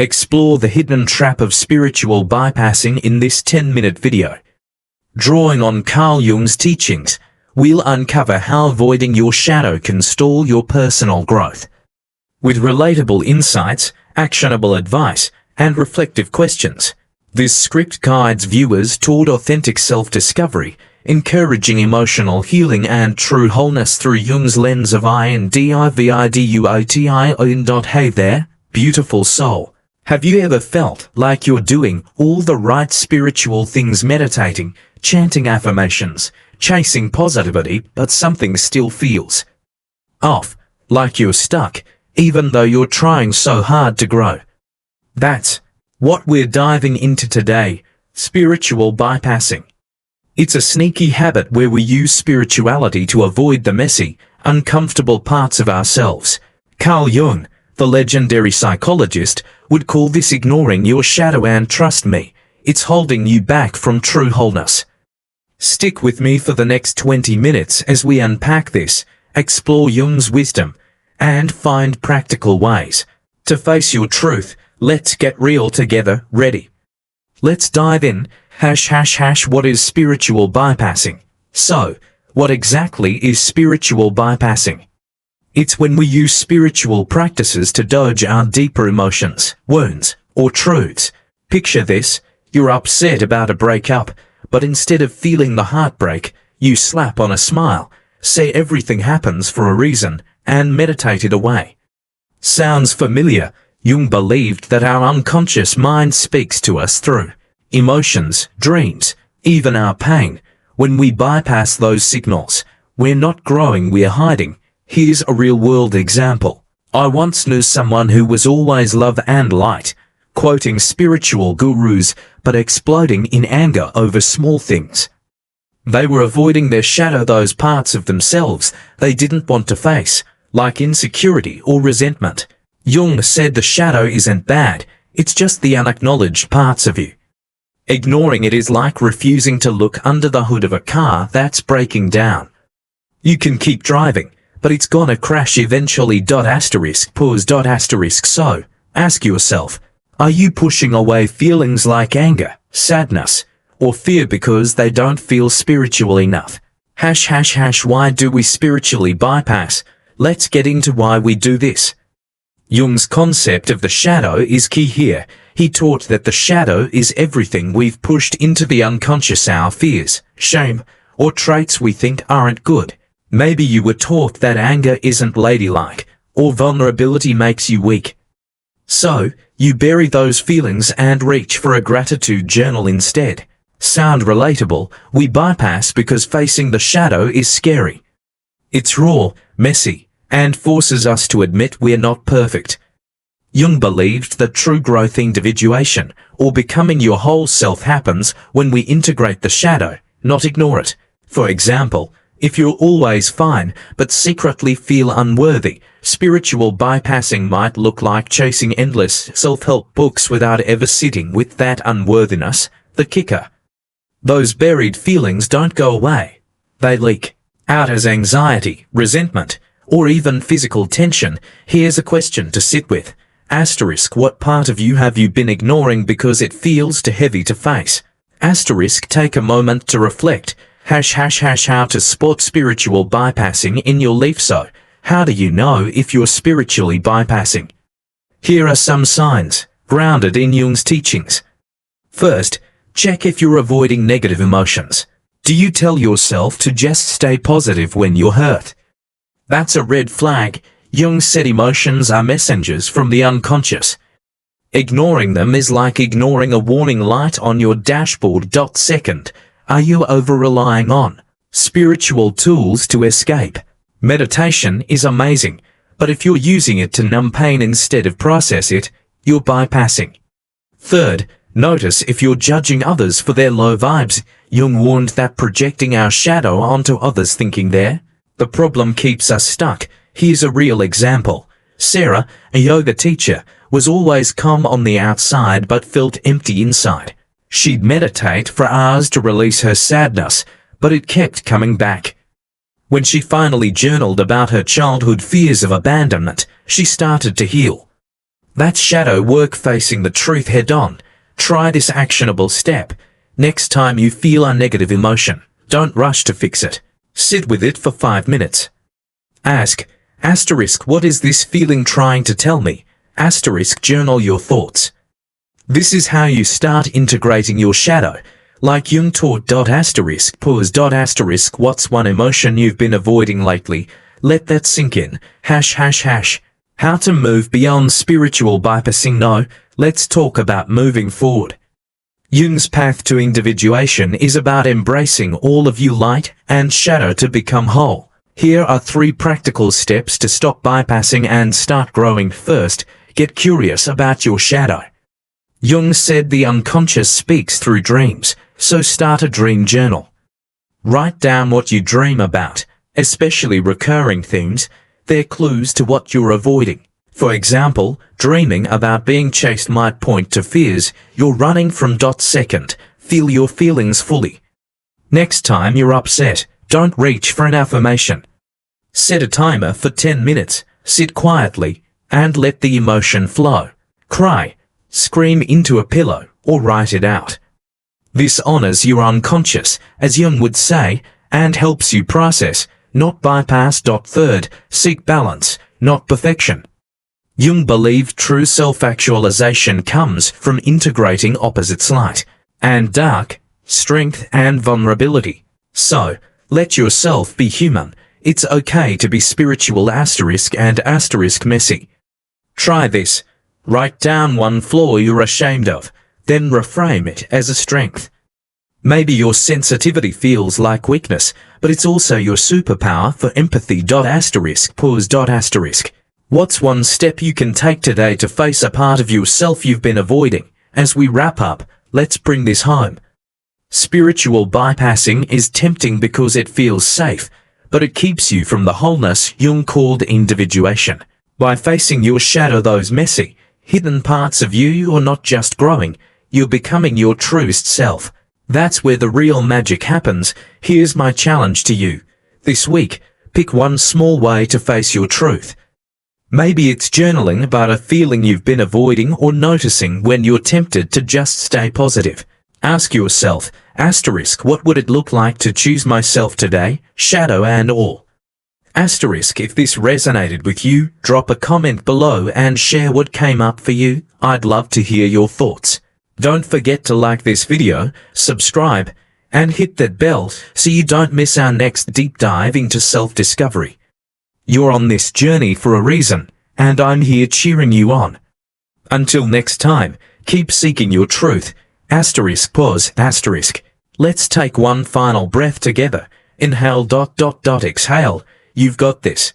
Explore the hidden trap of spiritual bypassing in this 10-minute video. Drawing on Carl Jung's teachings, we'll uncover how avoiding your shadow can stall your personal growth. With relatable insights, actionable advice, and reflective questions, this script guides viewers toward authentic self-discovery, encouraging emotional healing and true wholeness through Jung's lens of individuation. Hey there, beautiful soul. Have you ever felt like you're doing all the right spiritual things, meditating, chanting affirmations, chasing positivity, but something still feels off, like you're stuck, even though you're trying so hard to grow? That's what we're diving into today: spiritual bypassing. It's a sneaky habit where we use spirituality to avoid the messy, uncomfortable parts of ourselves. Carl Jung, the legendary psychologist, would call this ignoring your shadow, and trust me, it's holding you back from true wholeness. Stick with me for the next 20 minutes as we unpack this, explore Jung's wisdom, and find practical ways to face your truth. Let's get real together. Ready? Let's dive in. What is spiritual bypassing? So, what exactly is spiritual bypassing? It's when we use spiritual practices to dodge our deeper emotions, wounds, or truths. Picture this: you're upset about a breakup, but instead of feeling the heartbreak, you slap on a smile, say everything happens for a reason, and meditate it away. Sounds familiar? Jung believed that our unconscious mind speaks to us through emotions, dreams, even our pain. When we bypass those signals, we're not growing, we're hiding. Here's a real-world example. I once knew someone who was always love and light, quoting spiritual gurus, but exploding in anger over small things. They were avoiding their shadow, those parts of themselves they didn't want to face, like insecurity or resentment. Jung said the shadow isn't bad, it's just the unacknowledged parts of you. Ignoring it is like refusing to look under the hood of a car that's breaking down. You can keep driving, but it's gonna crash eventually. So, ask yourself, are you pushing away feelings like anger, sadness, or fear because they don't feel spiritual enough? Why do we spiritually bypass? Let's get into why we do this. Jung's concept of the shadow is key here. He taught that the shadow is everything we've pushed into the unconscious, our fears, shame, or traits we think aren't good. Maybe you were taught that anger isn't ladylike, or vulnerability makes you weak. So, you bury those feelings and reach for a gratitude journal instead. Sound relatable? We bypass because facing the shadow is scary. It's raw, messy, and forces us to admit we're not perfect. Jung believed that true growth, individuation, or becoming your whole self, happens when we integrate the shadow, not ignore it. For example, if you're always fine but secretly feel unworthy, spiritual bypassing might look like chasing endless self-help books without ever sitting with that unworthiness. The kicker: those buried feelings don't go away. They leak out as anxiety, resentment, or even physical tension. Here's a question to sit with. What part of you have you been ignoring because it feels too heavy to face? Take a moment to reflect. How to spot spiritual bypassing in your life. So, how do you know if you're spiritually bypassing? Here are some signs, grounded in Jung's teachings. First, check if you're avoiding negative emotions. Do you tell yourself to just stay positive when you're hurt? That's a red flag. Jung said emotions are messengers from the unconscious. Ignoring them is like ignoring a warning light on your dashboard. Second, are you over-relying on spiritual tools to escape? Meditation is amazing, but if you're using it to numb pain instead of process it, you're bypassing. Third, notice if you're judging others for their low vibes. Jung warned that projecting our shadow onto others, thinking the problem keeps us stuck. Here's a real example. Sarah, a yoga teacher, was always calm on the outside but felt empty inside. She'd meditate for hours to release her sadness, but it kept coming back. When she finally journaled about her childhood fears of abandonment, she started to heal. That's shadow work, facing the truth head on. Try this actionable step. Next time you feel a negative emotion, don't rush to fix it. Sit with it for 5 minutes. Ask, what is this feeling trying to tell me? Journal your thoughts. This is how you start integrating your shadow. Like Jung taught. Pause. What's one emotion you've been avoiding lately? Let that sink in. ###. How to move beyond spiritual bypassing. No, let's talk about moving forward. Jung's path to individuation is about embracing all of you, light and shadow, to become whole. Here are 3 practical steps to stop bypassing and start growing. First, get curious about your shadow. Jung said the unconscious speaks through dreams, so start a dream journal. Write down what you dream about, especially recurring themes. They're clues to what you're avoiding. For example, dreaming about being chased might point to fears you're running from. Second, feel your feelings fully. Next time you're upset, don't reach for an affirmation. Set a timer for 10 minutes, sit quietly, and let the emotion flow. Cry, scream into a pillow, or write it out. This honors your unconscious, as Jung would say, and helps you process, not bypass. Third, seek balance, not perfection. Jung believed true self-actualization comes from integrating opposites, light and dark, strength and vulnerability. So, let yourself be human. It's okay to be spiritual and messy. Try this. Write down one flaw you're ashamed of, then reframe it as a strength. Maybe your sensitivity feels like weakness, but it's also your superpower for empathy. Pause. What's one step you can take today to face a part of yourself you've been avoiding? As we wrap up, let's bring this home. Spiritual bypassing is tempting because it feels safe, but it keeps you from the wholeness Jung called individuation. By facing your shadow, those messy, hidden parts of you, are not just growing, you're becoming your truest self. That's where the real magic happens. Here's my challenge to you. This week, pick one small way to face your truth. Maybe it's journaling about a feeling you've been avoiding, or noticing when you're tempted to just stay positive. Ask yourself, what would it look like to choose myself today, shadow and all? If this resonated with you, drop a comment below and share what came up for you. I'd love to hear your thoughts. Don't forget to like this video, subscribe, and hit that bell so you don't miss our next deep dive into self-discovery. You're on this journey for a reason, and I'm here cheering you on. Until next time, keep seeking your truth. Pause. Let's take one final breath together. Inhale. Exhale. You've got this.